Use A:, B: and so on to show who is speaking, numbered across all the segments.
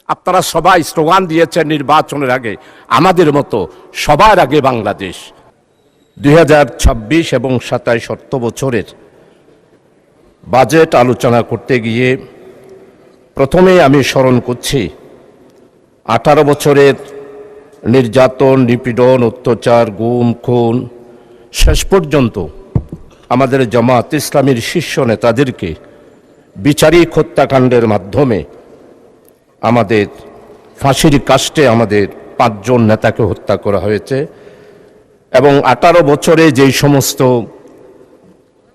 A: আপনারা সবাই স্লোগান দিয়েছেন নির্বাচনের আগে, আমাদের মতো সবার আগে বাংলাদেশ। 2026 এবং 27 অর্থ বছরের বাজেট আলোচনা করতে গিয়ে প্রথমে আমি স্মরণ করছি 18 বছরের নির্যাতন, নিপীড়ন, অত্যাচার, গুম, খুন, শেষ পর্যন্ত আমাদের জামাত ইসলামীর শীর্ষ নেতাদেরকে বিচারিক হত্যাকাণ্ডের মাধ্যমে আমাদের ফাঁসির কাস্টে আমাদের 5 জন নেতাকে হত্যা করা হয়েছে। এবং 18 বছরে যেই সমস্ত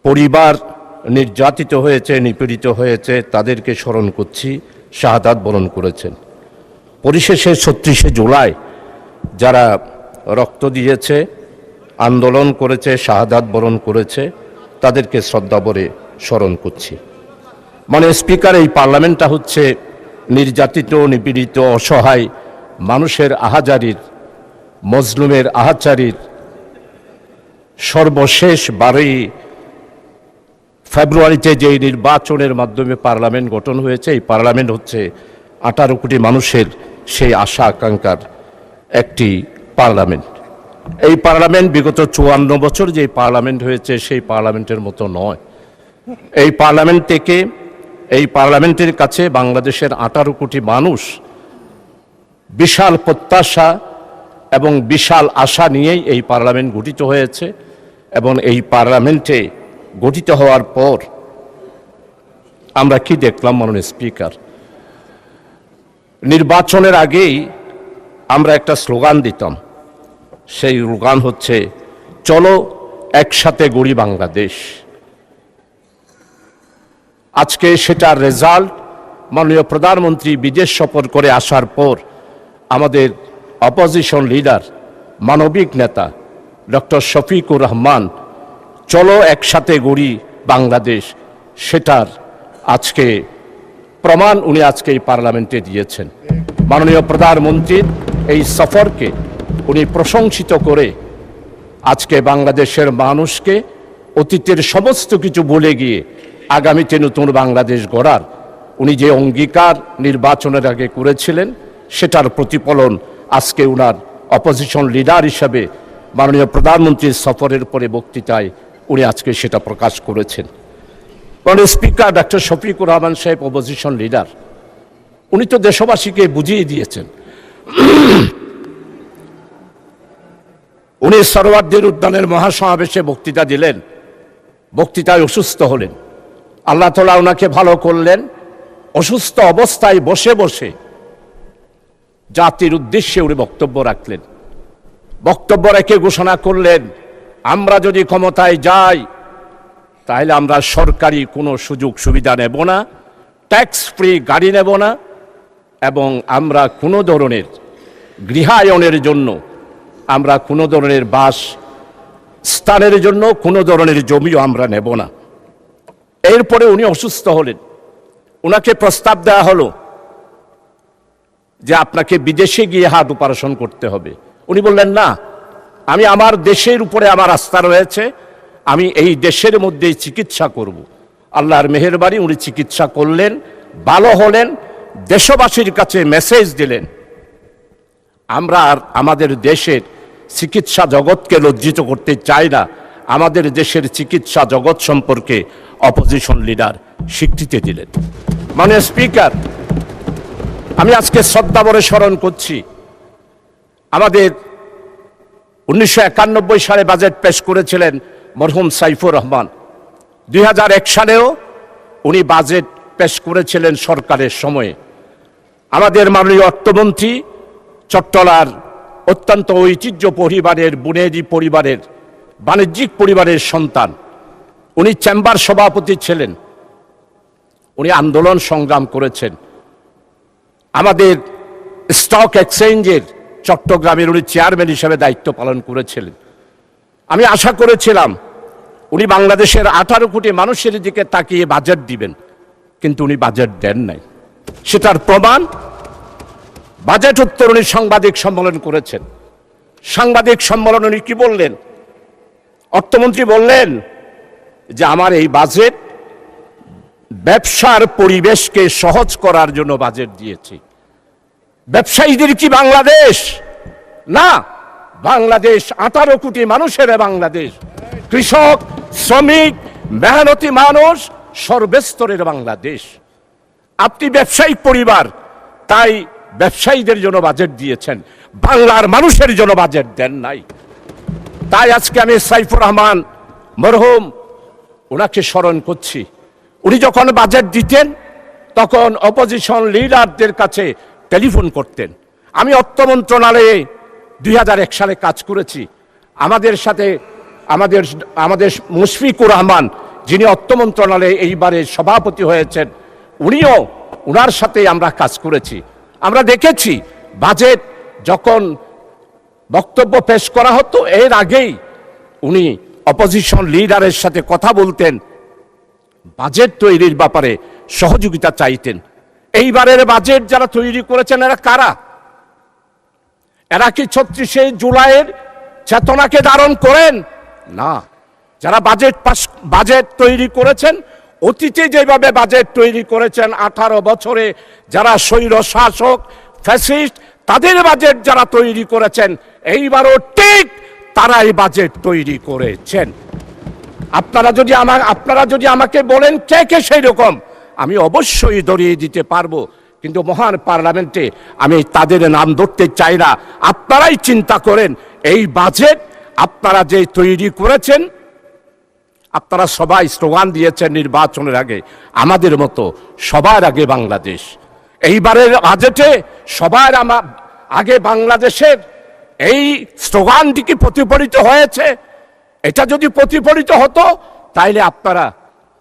A: পরিবার নির্যাতিত হয়েছে, নিপীড়িত হয়েছে, তাদেরকে স্মরণ করছি, শাহাদাত বরণ করেছেন। পরিশেষে 36শে জুলাই যারা রক্ত দিয়েছে, আন্দোলন করেছে, শাহাদাত বরণ করেছে, তাদেরকে শ্রদ্ধা ভরে স্মরণ করছি। মানে স্পিকার, এই পার্লামেন্টটা হচ্ছে নির্যাতিত, নিপীড়িত, অসহায় মানুষের আহাজারির, মজলুমের আহাচারির সর্বশেষ 12 ফেব্রুয়ারিতে যে নির্বাচনের মাধ্যমে পার্লামেন্ট গঠন হয়েছে, এই পার্লামেন্ট হচ্ছে 18 কোটি মানুষের সেই আশা আকাঙ্ক্ষার একটি পার্লামেন্ট। এই পার্লামেন্ট বিগত 54 বছর যে পার্লামেন্ট হয়েছে সেই পার্লামেন্টের মতো নয়। এই পার্লামেন্ট থেকে, এই পার্লামেন্টের কাছে বাংলাদেশের 18 কোটি মানুষ বিশাল প্রত্যাশা এবং বিশাল আশা নিয়েই এই পার্লামেন্ট গঠিত হয়েছে। এবং এই পার্লামেন্টে গঠিত হওয়ার পর আমরা কি দেখলাম মাননীয় স্পিকার? নির্বাচনের আগেই আমরা একটা স্লোগান দিতাম, সেই স্লোগান হচ্ছে চলো একসাথে গড়ি বাংলাদেশ। আজকে সেটার রেজাল্ট, মাননীয় প্রধানমন্ত্রী বিদেশ সফর করে আসার পর আমাদের অপোজিশন লিডার, মানবিক নেতা ডক্টর শফিকুর রহমান চলো একসাথে গড়ি বাংলাদেশ, সেটার আজকে প্রমাণ উনি আজকে এই পার্লামেন্টে দিয়েছেন। মাননীয় প্রধানমন্ত্রীর এই সফরকে উনি প্রশংসিত করে আজকে বাংলাদেশের মানুষকে অতীতের সমস্ত কিছু ভুলে গিয়ে আগামীতে নতুন বাংলাদেশ গড়ার উনি যে অঙ্গীকার নির্বাচনের আগে করেছিলেন, সেটার প্রতিফলন আজকে উনার অপোজিশন লিডার হিসাবে মাননীয় প্রধানমন্ত্রীর সফরের পরে বক্তৃতায় উনি আজকে সেটা প্রকাশ করেছেন। মাননীয় স্পিকার, ডক্টর শফিকুর রহমান সাহেব অপোজিশন লিডার, উনি তো দেশবাসীকে বুঝিয়ে দিয়েছেন। উনি সরোয়ার্দীর উদ্যানের মহাসমাবেশে বক্তৃতা দিলেন, বক্তৃতায় অসুস্থ হলেন, আল্লাহ তাআলা ওনাকে ভালো করলেন। অসুস্থ অবস্থায় বসে বসে জাতির উদ্দেশ্যে উনি বক্তব্য রাখলেন। বক্তব্য রেখে ঘোষণা করলেন, আমরা যদি ক্ষমতায় যাই তাহলে আমরা সরকারি কোনো সুযোগ সুবিধা নেব না, ট্যাক্স ফ্রি গাড়ি নেব না, এবং আমরা কোনো ধরনের গৃহায়নের জন্য, আমরা কোনো ধরনের বাস স্থানের জন্য কোনো ধরনের জমিও আমরা নেব না। এরপরে উনি অসুস্থ হলেন, ওনাকে প্রস্তাব দেওয়া হলো যে আপনাকে বিদেশে গিয়ে হার্ট অপারেশন করতে হবে। উনি বললেন, না, আমি আমার দেশের উপরে আমার আস্থা রয়েছে, আমি এই দেশের মধ্যেই চিকিৎসা করব। আল্লাহর মেহেরবানি, উনি চিকিৎসা করলেন, ভালো হলেন, দেশবাসীর কাছে মেসেজ দিলেন, আমরা আর আমাদের দেশের চিকিৎসা জগৎকে লজ্জিত করতে চাই না। আমাদের দেশের চিকিৎসা জগৎ সম্পর্কে অপোজিশন লিডার স্বীকৃতি দিলেন। মাননীয় স্পিকার, আমি আজকে শ্রদ্ধা ভরে স্মরণ করছি আমাদের 1991 সালে বাজেট পেশ করেছিলেন মরহুম সাইফুর রহমান। 2001 সালেও উনি বাজেট পেশ করেছিলেন সরকারের সময়ে। আমাদের মাননীয় অর্থমন্ত্রী চট্টলার অত্যন্ত ঐতিহ্য পরিবারের, বুনেদি পরিবারের, বাণিজ্যিক পরিবারের সন্তান। উনি চেম্বার সভাপতি ছিলেন, উনি আন্দোলন সংগ্রাম করেছেন। আমাদের স্টক এক্সচেঞ্জের চট্টগ্রামের উনি চেয়ারম্যান হিসেবে দায়িত্ব পালন করেছিলেন। আমি আশা করেছিলাম উনি বাংলাদেশের 18 কোটি মানুষের দিকে তাকিয়ে বাজেট দিবেন, কিন্তু উনি বাজেট দেন নাই। সেটার প্রমাণ বাজেট উত্তর উনি সাংবাদিক সম্মেলন করেছেন। সাংবাদিক সম্মেলন উনি কি বললেন? অর্থমন্ত্রী বললেন যে আমার এই বাজেট ব্যবসার পরিবেশকে সহজ করার জন্য বাজেট দিয়েছি। ব্যবসায়ীদের কি বাংলাদেশ? না, বাংলাদেশ 18 কোটি মানুষের বাংলাদেশ। কৃষক, শ্রমিক, মেহনতি মানুষ, সর্বস্তরের বাংলাদেশ। আপনি ব্যবসায়িক পরিবার, তাই ব্যবসায়ীদের জন্য বাজেট দিয়েছেন, বাংলার মানুষের জন্য বাজেট দেন নাই। তাই আজকে আমি সাইফুর রহমান মরহুম ওনাকে স্মরণ করছি। উনি যখন বাজেট দিতেন তখন অপোজিশন লিডারদের কাছে টেলিফোন করতেন। আমি অর্থ মন্ত্রণালয়ে 2001 সালে কাজ করেছি। আমাদের সাথে আমাদের মুশফিকুর রহমান, যিনি অর্থ মন্ত্রণালয়ে এইবারে সভাপতি হয়েছেন, উনার সাথে আমরা কাজ করেছি। আমরা দেখেছি বাজেট যখন বক্তব্য পেশ করা হতো, এর আগেই উনি অপোজিশন লিডারের সাথে কথা বলতেন, বাজেট তৈরির ব্যাপারে সহযোগিতা চাইতেন। এইবারের বাজেট যারা তৈরি করেছেন এরা কারা? এরা কি 36শে জুলাইয়ের চেতনাকে ধারণ করেন? না। যারা বাজেট তৈরি করেছেন, অতীতে যেভাবে বাজেট তৈরি করেছেন 18 বছরে যারা স্বৈর শাসক ফ্যাসিস্ট, তাদের বাজেট যারা তৈরি করেছেন এইবারও ঠিক তারাই বাজেট তৈরি করেছেন। আপনারা যদি আমাকে বলেন কে কে সেই রকম, আমি অবশ্যই ধরিয়ে দিতে পারবো, কিন্তু মহান পার্লামেন্টে আমি তাদের নাম ধরতে চাই না। আপনারাই চিন্তা করেন, এই বাজেট আপনারা যে তৈরি করেছেন, আপনারা সবাই স্লোগান দিয়েছেন নির্বাচনের আগে, আমাদের মতো সবার আগে বাংলাদেশ। এইবারের বাজেটে সবার আগে বাংলাদেশের এই স্লোগানটি কি প্রতিফলিত হয়েছে? এটা যদি প্রতিফলিত হতো তাইলে আপনারা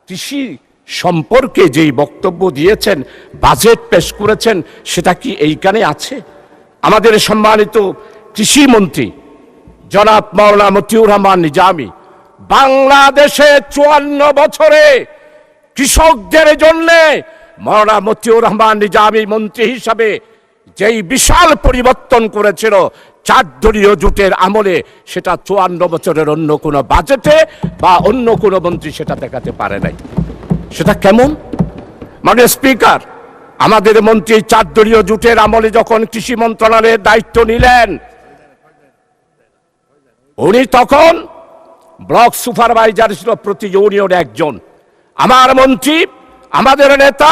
A: কৃষি সম্পর্কে যেই বক্তব্য দিয়েছেন, বাজেট পেশ করেছেন, সেটা কি এইখানে আছে? আমাদের সম্মানিত কৃষি মন্ত্রী জনাব মাওলানা মতিউর রহমান নিজামী বাংলাদেশে 54 বছরে কৃষকদের জন্য মাওলানা মতিউর রহমান নিজামী মন্ত্রী হিসাবে যেই বিশাল পরিবর্তন করেছিল 4 দলীয় জোটের আমলে, সেটা 54 বছরের অন্য কোনো বাজেটে বা অন্য কোনো মন্ত্রী সেটা দেখাতে পারে নাই। সেটা কেমন? মাননীয় স্পিকার, আমাদের মন্ত্রী 4 দলীয় জোটের আমলে যখন কৃষি মন্ত্রণালয়ের দায়িত্ব নিলেন, উনি তখন ব্লক সুপারভাইজার ছিল প্রতি ইউনিয়নে একজন। আমার মন্ত্রী, আমাদের নেতা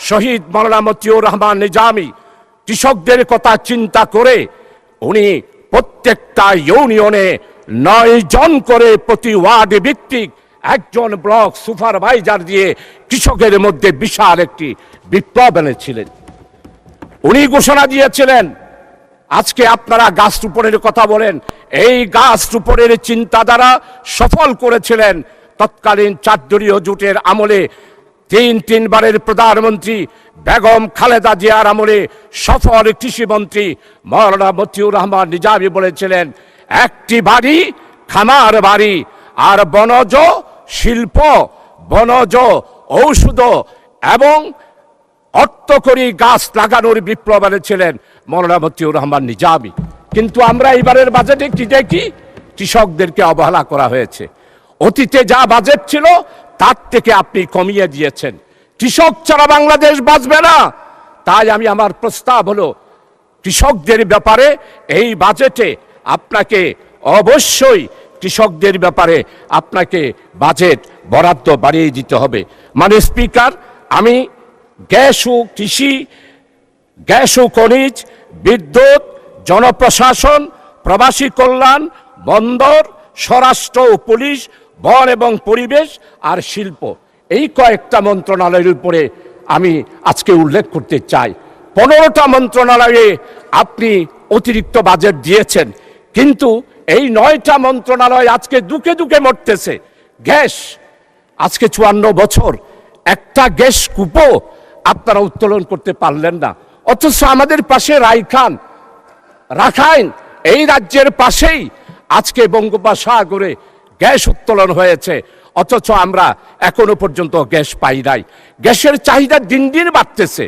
A: শহীদ মাওলানা মতিউর রহমান নিজামী কৃষকদের কথা চিন্তা করে উনি প্রত্যেকটা ইউনিয়নে 9 জন করে প্রতি ওয়ার্ড ভিত্তিক একজন ব্লক সুপারভাইজার দিয়ে কৃষকের মধ্যে বিশাল একটি বিপ্লব এনেছিলেন। উনি ঘোষণা দিয়েছিলেন, আজকে আপনারা গাছ রোপণের কথা বলেন, এই গাছ রোপণের চিন্তাধারা সফল করেছিলেন তৎকালীন 4 দলীয় জোটের আমলে 3 বারের প্রধানমন্ত্রী বেগম খালেদা জিয়ার আমলে সফল কৃষিমন্ত্রী মাওলানা মতিউর রহমান নিজামী বলেছিলেন, একটি বাড়ি খামার বাড়ি আর বনজ শিল্প, বনজ ঔষধ এবং অর্থকরী গাছ লাগানোর বিপ্লব এনেছিলেন মাওলানা মতিউর রহমান নিজামী। কিন্তু আমরা এবারের বাজেটে কি দেখি? কৃষকদেরকে অবহেলা করা হয়েছে। অতীতে যা বাজেট ছিল তার থেকে আপনি কমিয়ে দিয়েছেন। কৃষক ছাড়া বাংলাদেশ বাঁচবে না। তাই আমার প্রস্তাব হলো, কৃষকদের ব্যাপারে এই বাজেটে আপনাকে অবশ্যই কৃষকদের ব্যাপারে আপনাকে বাজেট বরাদ্দ বাড়িয়ে দিতে হবে। মানে স্পিকার, আমি গ্যাস ও কৃষি, গ্যাস ও খনিজ, বিদ্যুৎ, জনপ্রশাসন, প্রবাসী কল্যাণ, বন্দর, স্বরাষ্ট্র ও পুলিশ, বন এবং পরিবেশ আর শিল্প, এই কয়েকটা মন্ত্রণালয়ের উপরে আমি আজকে উল্লেখ করতে চাই। 15টা মন্ত্রণালয়ে আপনি অতিরিক্ত বাজেট দিয়েছেন, কিন্তু এই 9টা মন্ত্রণালয় আজকে দুকে দুকে মরতেছে। গ্যাস, আজকে 54 বছর একটা গ্যাস কূপও আপনারা উত্তোলন করতে পারলেন না। অথচ আমাদের পাশে রাখাইন, এই রাজ্যের পাশেই আজকে বঙ্গোপসাগরে গ্যাস উত্তোলন হয়েছে, অথচ আমরা এখনো পর্যন্ত গ্যাস পাই নাই। গ্যাসের চাহিদা দিন দিন বাড়তেছে,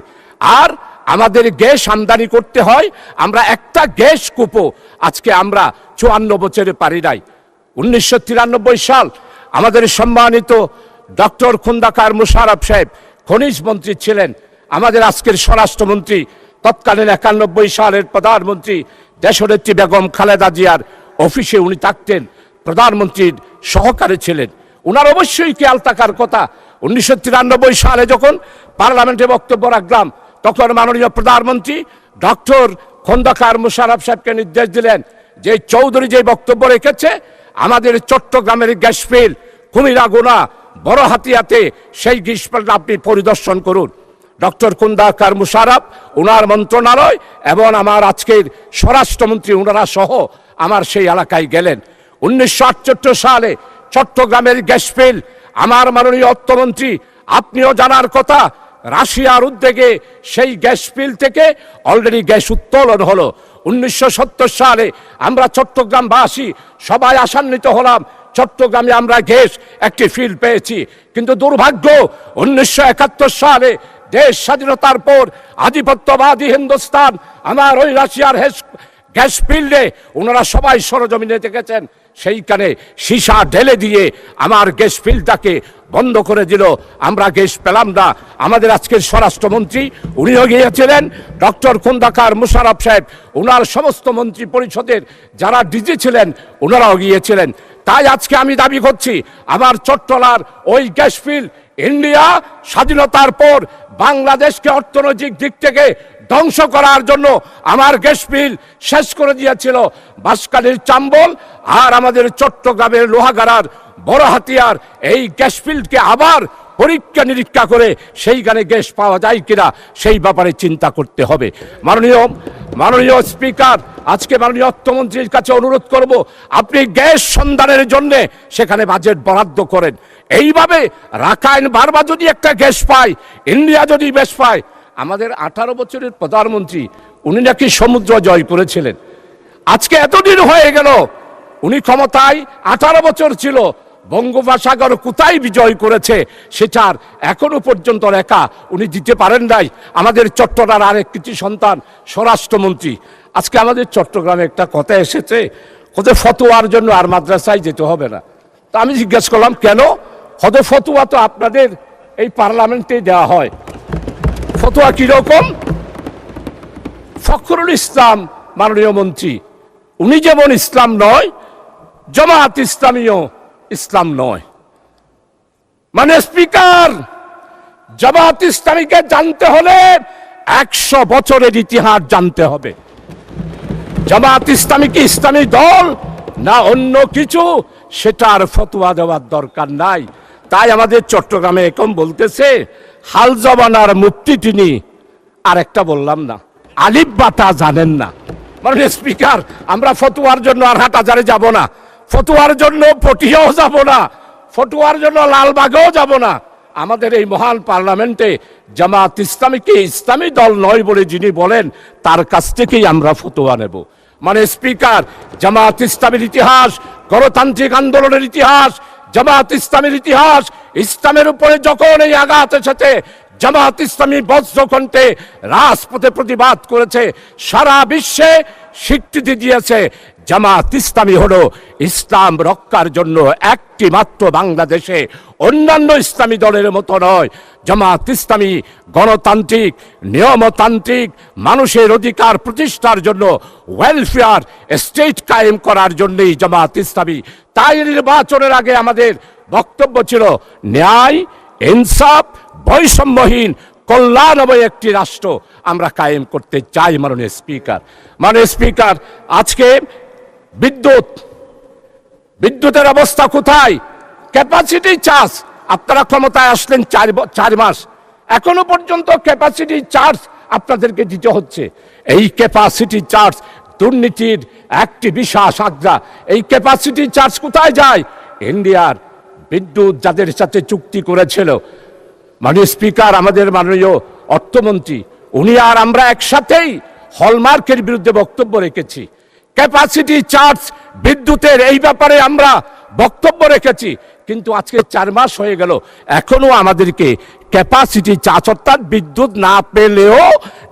A: আর আমাদের গ্যাস আমদানি করতে হয়। আমরা একটা গ্যাস কূপও আজকে আমরা 54 বছরে পারি নাই। 1993 সাল আমাদের সম্মানিত ডক্টর খন্দকার মোশাররফ সাহেব খনিজ মন্ত্রী ছিলেন, আমাদের আজকের স্বরাষ্ট্রমন্ত্রী তৎকালীন 91 সালের প্রধানমন্ত্রী দেশনেত্রী বেগম খালেদা জিয়ার অফিসে উনি থাকতেন, প্রধানমন্ত্রীর সহকারী ছিলেন। উনার অবশ্যই খেয়াল থাকার কথা। 1993 সালে যখন পার্লামেন্টে বক্তব্য রাখলাম, তখন মাননীয় প্রধানমন্ত্রী ডক্টর খন্দকার মোশাররফ সাহেবকে নির্দেশ দিলেন যে চৌধুরী যে বক্তব্য রেখেছে, আমাদের চট্টগ্রামের গ্যাস ফিল্ড কুমিরাগুনা বড় হাতিয়াতে সেই গ্যাস ফিল্ড আপনি পরিদর্শন করুন। ডক্টর খন্দকার মোশাররফ, ওনার মন্ত্রণালয় এবং আমার আজকের স্বরাষ্ট্রমন্ত্রী ওনারা সহ আমার সেই এলাকায় গেলেন। 1978 সালে চট্টগ্রামের গ্যাস ফিল্ড, আমার মাননীয় অর্থমন্ত্রী আপনিও জানার কথা, রাশিয়ার উদ্যোগে সেই গ্যাস ফিল্ড থেকে অলরেডি গ্যাস উত্তোলন হলো। 1970 সালে আমরা চট্টগ্রামবাসী সবাই আশান্বিত হলাম, চট্টগ্রামে আমরা গ্যাস একটি ফিল্ড পেয়েছি। কিন্তু দুর্ভাগ্য, 1971 সালে দেশ স্বাধীনতার পর আধিপত্যবাদী হিন্দুস্তান আমার ওই রাশিয়ার গ্যাস ফিল্ডে ওনারা সবাই সরজমিনে দেখেছেন, সেইখানে সীসা ঢেলে দিয়ে আমার গ্যাস ফিল্ডটাকে বন্ধ করে দিল। আমরা গ্যাস পেলাম না। আমাদের আজকের স্বরাষ্ট্রমন্ত্রী উনিও গিয়েছিলেন, ডক্টর খন্দকার মোশাররফ সাহেব, ওনার সমস্ত মন্ত্রী পরিষদের যারা ডিজি ছিলেন ওনারাও গিয়েছিলেন। তাই আজকে আমি দাবি করছি, আমার চট্টলার ওই গ্যাস ফিল্ড ইন্ডিয়া স্বাধীনতার পর বাংলাদেশকে অর্থনৈতিক দিক থেকে ধ্বংস করার জন্য আমার গ্যাস ফিল্ড শেষ করে দিয়েছিল। বাঁশখালীর চাম্বল আর আমাদের চট্টগ্রামের লোহাগাড়ার বড় হাতিয়ার এই গ্যাস ফিল্ডকে আবার পরীক্ষা নিরীক্ষা করে সেইখানে গ্যাস পাওয়া যায় কিনা সেই ব্যাপারে চিন্তা করতে হবে। মাননীয় স্পিকার, আজকে মাননীয় অর্থমন্ত্রীর কাছে অনুরোধ করব, আপনি গ্যাস সন্ধানের জন্য সেখানে বাজেট বরাদ্দ করেন। এইভাবে রাখাইন বারবার যদি একটা গ্যাস পায়, ইন্ডিয়া যদি গ্যাস পায়, আমাদের 18 বছরের প্রধানমন্ত্রী উনি নাকি সমুদ্র জয় করেছিলেন। আজকে এতদিন হয়ে গেল, উনি ক্ষমতায় 18 বছর ছিল, বঙ্গোপসাগর কোথায় বিজয় করেছে সেটার এখনো পর্যন্ত রেখা উনি দিতে পারেন নাই। আমাদের চট্টগ্রামের আরেক কৃতি সন্তান স্বরাষ্ট্রমন্ত্রী, আজকে আমাদের চট্টগ্রামে একটা কথা এসেছে, কোথায় ফতোয়ার জন্য আর মাদ্রাসায় যেতে হবে না। তা আমি জিজ্ঞেস করলাম কেন? হয়তো ফতোয়া তো আপনাদের এই পার্লামেন্টে দেওয়া হয়। ফতোয়া কিরকম? ফখরুল ইসলাম মাননীয় মন্ত্রী, উনি যেমন ইসলাম নয়, জামাত ইসলামীও ইসলাম নয়। মানে স্পিকার, জামাত ইসলামীকে জানতে হলে 100 বছরের ইতিহাস জানতে হবে। জামাত ইসলামী কি ইসলামী দল না অন্য কিছু, সেটার ফতোয়া দেওয়ার দরকার নাই। তাই আমাদের চট্টগ্রামে এখন বলতেছে হাল জবানার মুফতি তিনি, আর একটা বললাম না, আলিফ বাতা জানেন না। মানে স্পিকার, আমরা ফতোয়ার জন্য আর হাটহাজারে যাব না, ফতোয়ার জন্য পটিয়াও যাব না, ফতোয়ার জন্য লালবাগেও যাব না। আমাদের এই মহান পার্লামেন্টে জামাত ইসলামীকে ইসলামী দল নয় বলে যিনি বলেন, তার কাছ থেকেই আমরা ফতোয়া নেব। মানে স্পিকার, জামাত ইসলামের ইতিহাস, গণতান্ত্রিক আন্দোলনের ইতিহাস, জামাত ইসলামের ইতিহাস, ইসলামের উপরে যখন এই আঘাত এসেছে, জামাত ইসলামী বজ্রকণ্ঠে রাজপথে প্রতিবাদ করেছে, সারা বিশ্বে স্বীকৃতি দিয়েছে। জামাত ইসলামী হলো ইসলাম রক্ষার জন্য একটি মাত্র বাংলাদেশে, অন্যান্য ইসলামী দলের মতো নয়। জামাত ইসলামী গণতান্ত্রিক, নিয়মতান্ত্রিক, মানুষের অধিকার প্রতিষ্ঠার জন্য, ওয়েলফেয়ার স্টেট কায়েম করার জন্যই জামাত ইসলামী। তাই নির্বাচনের আগে আমাদের বক্তব্য ছিল ন্যায়, ইনসাফ, বৈষম্যহীন, কল্যাণময় একটি রাষ্ট্র আমরা কায়েম করতে চাই। মাননীয় স্পিকার, আজকে বিদ্যুতের অবস্থা কোথায়? ক্যাপাসিটি চার্জ, আপনারা ক্ষমতায় আসলেন 4 মাস, এখনো পর্যন্ত ক্যাপাসিটি চার্জ আপনাদেরকে দিতে হচ্ছে। এই ক্যাপাসিটি চার্জ দুর্নীতির একটি বিশাল আগ্রা। এই ক্যাপাসিটি চার্জ কোথায় যায়? ইন্ডিয়ার বিদ্যুৎ যাদের সাথে চুক্তি করেছিল। মাননীয় স্পিকার, আমাদের মাননীয় অর্থমন্ত্রী উনি আর আমরা একসাথেই হলমার্কের বিরুদ্ধে বক্তব্য রেখেছি। ক্যাপাসিটি চার্জ বিদ্যুতের এই ব্যাপারে আমরা বক্তব্য রেখেছি, কিন্তু আজকে 4 মাস হয়ে গেল, এখনো আমাদেরকে ক্যাপাসিটি চার্জ অর্থাৎ বিদ্যুৎ না পেলেও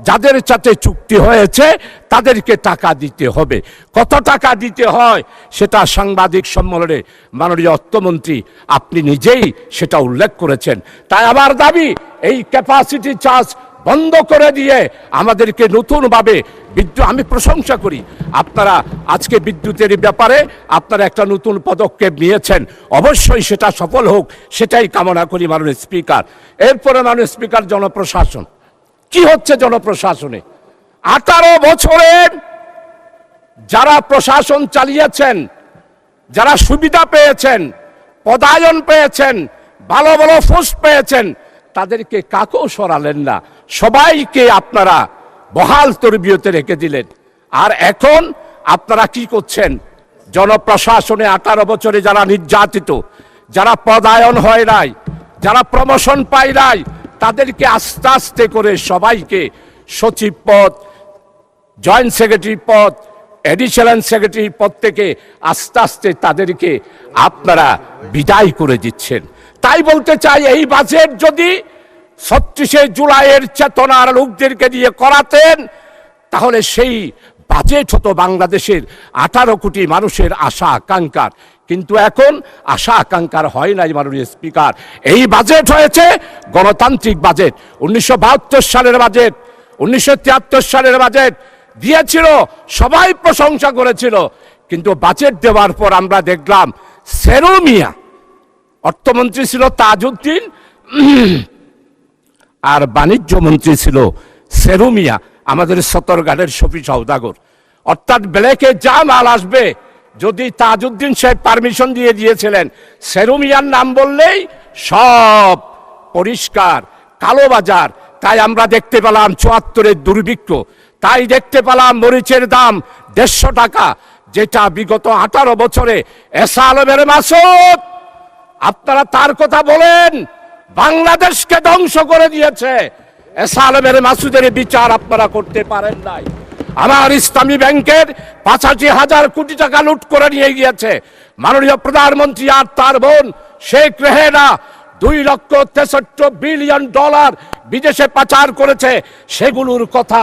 A: যাদের সাথে চুক্তি হয়েছে তাদেরকে টাকা দিতে হবে। কত টাকা দিতে হয় সেটা সাংবাদিক সম্মেলনে মাননীয় অর্থমন্ত্রী আপনি নিজেই সেটা উল্লেখ করেছেন। তাই আমার দাবি, এই ক্যাপাসিটি চার্জ বন্ধ করে দিয়ে আমাদেরকে নতুনভাবে বিদ্যুৎ, আমি প্রশংসা করি আপনারা আজকে বিদ্যুতের ব্যাপারে আপনারা একটা নতুন পদক্ষেপ নিয়েছেন, অবশ্যই সেটা সফল হোক, সেটাই কামনা করি মাননীয় স্পিকার। এরপরে মাননীয় স্পিকার, জনপ্রশাসন কি হচ্ছে? জনপ্রশাসনে 18 বছরে যারা প্রশাসন চালিয়েছেন, যারা সুবিধা পেয়েছেন, পদায়ন পেয়েছেন, ভালো ভালো পোস্ট পেয়েছেন, তাদেরকে কাকেও সরালেন না, সবাইকে আপনারা বহাল তরবিয়তে রেখে দিলেন। আর এখন আপনারা কি করছেন? জনপ্রশাসনে 18 বছরে যারা নির্যাতিত, যারা পদায়ন হয় নাই, যারা প্রমোশন পায় নাই, তাদেরকে আস্তে আস্তে করে সবাইকে সচিব পদ, জয়েন্ট সেক্রেটারি পদ, এডিশনাল সেক্রেটারি পদ থেকে আস্তে আস্তে তাদেরকে আপনারা বিদায় করে দিচ্ছেন। তাই বলতে চাই, এই বাজেট যদি 36শে জুলাইয়ের চেতনার লোকদেরকে দিয়ে করাতেন, তাহলে সেই বাজেট হতো বাংলাদেশের 18 কোটি মানুষের আশা আকাঙ্ক্ষার। কিন্তু এখন আশা আকাঙ্ক্ষার হয় নাই মাননীয় স্পিকার। এই বাজেট হয়েছে গণতান্ত্রিক বাজেট। 1972 সালের বাজেট, 1973 সালের বাজেট দিয়েছিল, সবাই প্রশংসা করেছিল। কিন্তু বাজেট দেওয়ার পর আমরা দেখলাম সেরু মিয়া, অর্থমন্ত্রী ছিল তাজউদ্দিন, আর বাণিজ্য মন্ত্রী ছিল সেরু মিয়া, আমাদের সতর্ঘাটের শফি সওদাগর। অর্থাৎ ব্ল্যাকে যা মাল আসবে, যদি তাজউদ্দিন সাহেব পারমিশন দিয়ে দিয়েছিলেন, সেরু মিয়ার নাম বললেই সব পরিষ্কার কালোবাজার। তাই আমরা দেখতে পেলাম 74-এর দুর্ভিক্ষ, তাই দেখতে পেলাম মরিচের দাম 150 টাকা, যেটা বিগত 18 বছরে এসা আলমের মাসুদ, আপনারা তার কথা বলেন, বাংলাদেশকে ধ্বংস করে দিয়েছে। এসা আলমের মাসুদের বিচার আপনারা করতে পারেন নাই। আমার ইসলামী ব্যাংকের 85,000 কোটি টাকা লুট করে নিয়ে গিয়েছে মাননীয় প্রধানমন্ত্রী আর তার বোন শেখ রেহেনা। 2,63 বিলিয়ন ডলার বিদেশে পাচার করেছে, সেগুলোর কথা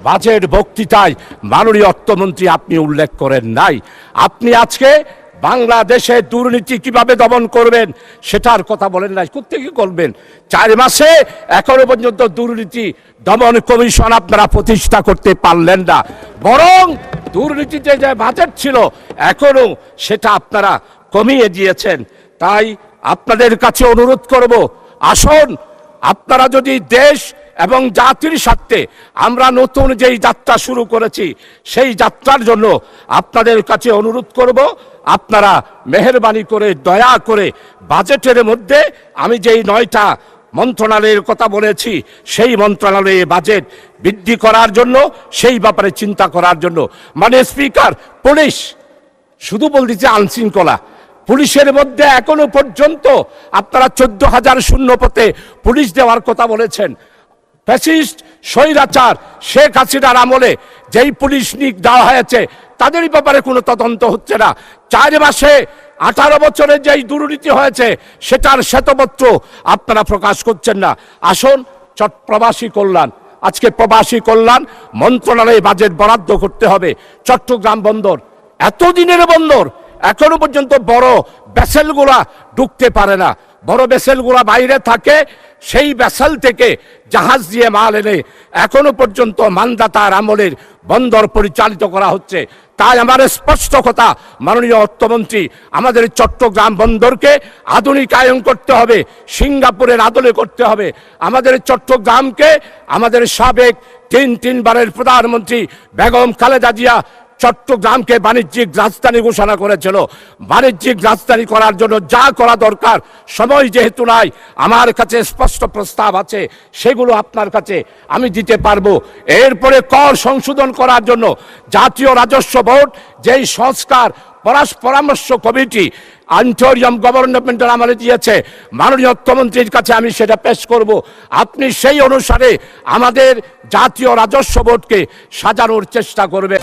A: বাজেট বক্তৃতায় মাননীয় অর্থমন্ত্রী আপনি উল্লেখ করেন নাই। আপনি আজকে বাংলাদেশে দুর্নীতি কিভাবে দমন করবেন সেটার কথা বলেন নাই। কোত্থেকে করবেন? 4 মাসে এখনো পর্যন্ত দুর্নীতি দমন কমিশন আপনারা প্রতিষ্ঠা করতে পারলেন না, বরং দুর্নীতিতে যে বাজেট ছিল এখনো সেটা আপনারা কমিয়ে দিয়েছেন। তাই আপনাদের কাছে অনুরোধ করব, আসুন আপনারা যদি দেশ এবং জাতির স্বার্থে আমরা নতুন যেই যাত্রা শুরু করেছি, সেই যাত্রার জন্য আপনাদের কাছে অনুরোধ করব, আপনারা মেহেরবানি করে দয়া করে বাজেটের মধ্যে আমি যেই 9টা মন্ত্রণালয়ের কথা বলেছি, সেই মন্ত্রণালয়ে বাজেট বৃদ্ধি করার জন্য, সেই ব্যাপারে চিন্তা করার জন্য। মানে স্পিকার, পুলিশ শুধু বলতেছে আইনশৃঙ্খলা, পুলিশের মধ্যে এখনো পর্যন্ত আপনারা 14,000 শূন্য পথে পুলিশ দেওয়ার কথা বলেছেন। ফ্যাসিস্ট স্বৈরাচার শেখ হাসিনার আমলে যেই পুলিশ নিয়োগ দেওয়া হয়েছে, তাদের ব্যাপারে কোনো তদন্ত হচ্ছে না। 4 মাসে 18 বছরে যেই দুর্নীতি হয়েছে সেটার শ্বেতপত্র আপনারা প্রকাশ করছেন না। আসুন প্রবাসী কল্যাণ, আজকে প্রবাসী কল্যাণ মন্ত্রণালয়ে বাজেট বরাদ্দ করতে হবে। চট্টগ্রাম বন্দর এতদিনের বন্দর, এখনো পর্যন্ত বড় ভেসেলগুলা ঢুকতে পারে না, বড় ভেসেলগুলা বাইরে থাকে, সেই ভেসেল থেকে জাহাজ দিয়ে মাল এনে এখনো পর্যন্ত মানদাতার আমলের বন্দর পরিচালিত করা হচ্ছে। তাই আমার স্পষ্ট কথা মাননীয় অর্থমন্ত্রী, আমাদের চট্টগ্রাম বন্দরকে আধুনিকায়ন করতে হবে, সিঙ্গাপুরের আদলে করতে হবে। আমাদের চট্টগ্রামকে আমাদের সাবেক 3 বারের প্রধানমন্ত্রী বেগম খালেদা জিয়া চট্টগ্রামকে বাণিজ্যিক রাজধানী ঘোষণা করেছিল। বাণিজ্যিক রাজধানী করার জন্য যা করা দরকার, সময় যেহেতু নাই, আমার কাছে স্পষ্ট প্রস্তাব আছে, সেগুলো আপনার কাছে আমি দিতে পারবো। এরপরে কর সংশোধন করার জন্য জাতীয় রাজস্ব বোর্ড যেই সংস্কার পরামর্শ কমিটি আন্টোরিয়াম গভর্নমেন্টের আমলে দিয়েছে, মাননীয় অর্থমন্ত্রীর কাছে আমি সেটা পেশ করব। আপনি সেই অনুসারে আমাদের জাতীয় রাজস্ব বোর্ডকে সাজানোর চেষ্টা করবেন।